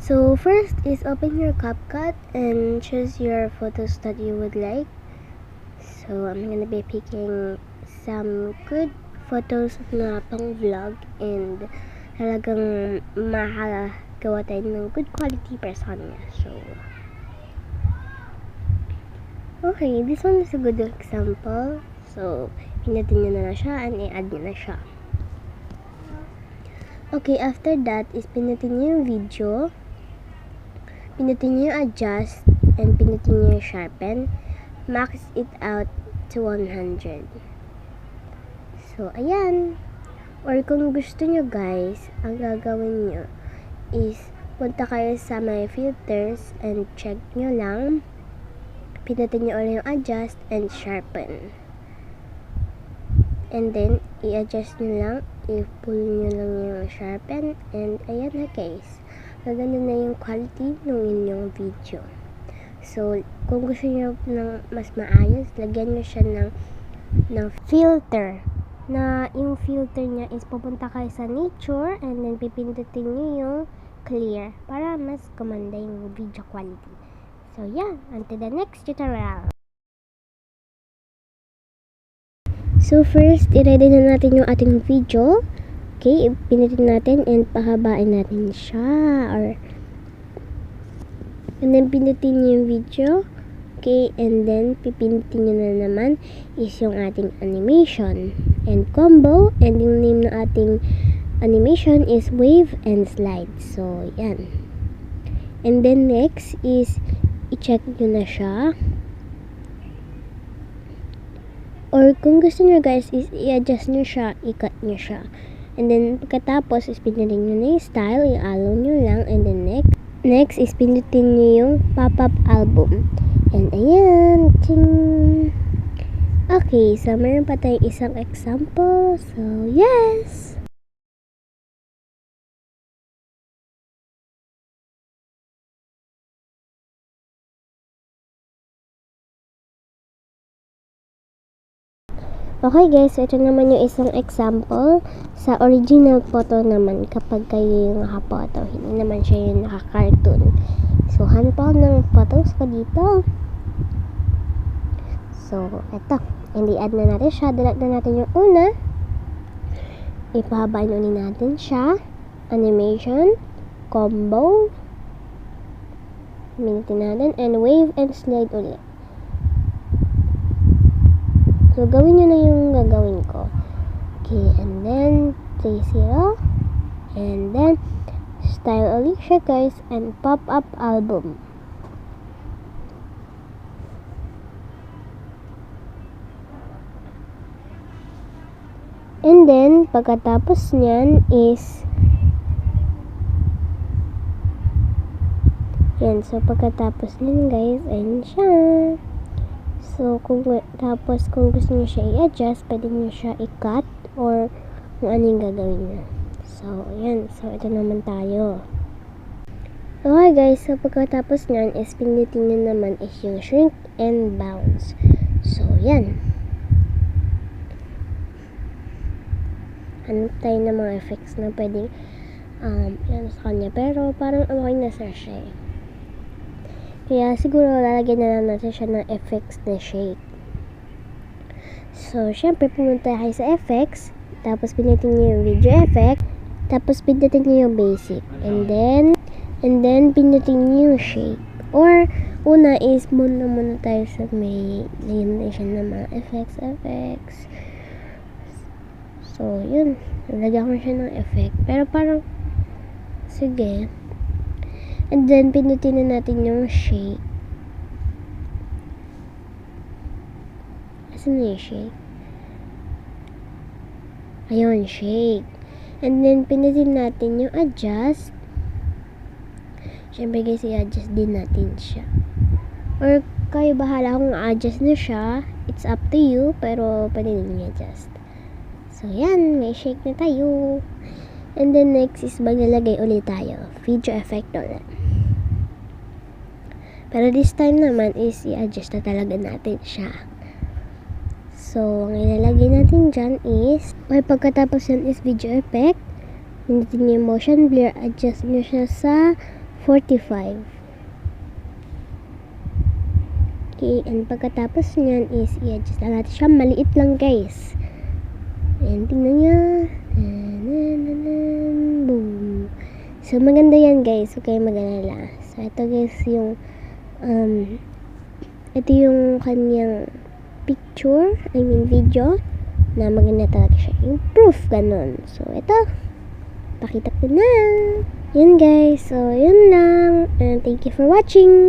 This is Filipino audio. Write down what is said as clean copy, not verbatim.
So first is open your Capcut and choose your photos that you would like. So I'm gonna be picking some good photos na pang vlog and talagang makagawa tayo ng good quality persona. So okay, this one is a good example. So pinutin nyo na siya and i-add nyo na siya. Okay, after that is pinutin nyo yung video, pinutin nyo yung adjust, and pinutin nyo yung sharpen. Max it out to 100. So, ayan. Or kung gusto nyo guys, ang gagawin nyo is punta kayo sa my filters and check nyo lang. Pinutin nyo ulit yung adjust and sharpen. And then, i-adjust nyo lang, i-pull nyo lang yung sharpen, and ayan na guys. Maganda na yung quality ng inyong video. So, kung gusto nyo ng mas maayos, lagyan nyo siya ng filter. Na yung filter niya is pupunta kayo sa nature, and then pipindutin nyo yung clear para mas gumanda yung video quality. So, yeah. Until the next tutorial. So first, i-ready na natin yung ating video. Okay, pinitin natin and pahabain natin siya. And then pindutin yung video. Okay, and then pipindutin nyo na naman is yung ating animation and combo. And yung name ng ating animation is wave and slide. So, yan. And then next is i-check nyo na siya. Or kung gusto nyo guys is i-adjust nyo siya, i-cut nyo siya. And then pagkatapos is pindutin nyo na yung style, i-allow nyo lang. And then next is pindutin nyo yung pop-up album. And ayan, ting! Okay, so meron pa tayong isang example. So yes! Okay guys, so ito naman yung isang example sa original photo naman kapag kayo yung nakapoto. Hindi naman siya yung naka-cartoon. So, hanap ako ng photos ko dito. So, ito. And i-add na natin siya. Dalag na natin yung una. Ipahabain ulit natin siya. Animation. Combo. Minutin natin. And wave and slide ulit. So, gawin nyo na yung gagawin ko. Okay, and then 3-0. And then style ulit siya guys. And pop-up album. And then, pagkatapos nyan is yan. So, pagkatapos nyan guys, ayun siya. So, kung gusto nyo siya i-adjust, pwede nyo siya i-cut or kung ano yung gagawin nyo. So, yan. So, ito naman tayo. Okay guys, so pagkatapos nyan is pindutin nyo naman is yung shrink and bounce. So, yan. Ano tayo ng mga effects na pwedeng yan sa kanya. Pero, parang okay na siya eh. Kaya siguro lalagyan na lang natin siya ng effects na shake. So, syempre pumunta kayo sa effects. Tapos pindutin niyo yung video effect. Tapos pindutin niyo yung basic. And then pindutin niyo yung shake. Or, una is muna tayo sa may lagyan siya ng mga effects. So, yun. Nalagyan ko siya ng effect. Pero parang, sige. And then, pindutin na natin yung shake. Asan na yung shake? Ayun, shake. And then, pindutin natin yung adjust. Siyempre guys, i-adjust din natin siya. Or, kayo bahala kung adjust na siya. It's up to you, pero pwede din i-adjust. So, yan. May shake na tayo. And then, next is maglalagay ulit tayo. Video effect ulit. Pero this time naman is i-adjust na talaga natin siya. So, ang ilalagay natin dyan is, pagkatapos yan is video effect. Pindutin niyo yung motion blur, adjust niyo siya sa 45. Okay, and pagkatapos nyan is i-adjust lang natin siya. Maliit lang, guys. And tingnan nyo. Boom. So, maganda yan, guys. Okay, mag-alala. So, ito, guys, yung ito yung kanyang picture, video, na maganda talaga siya. Yung proof, ganun. So, ito, pakita ko na. Yun, guys. So, yun lang. And thank you for watching.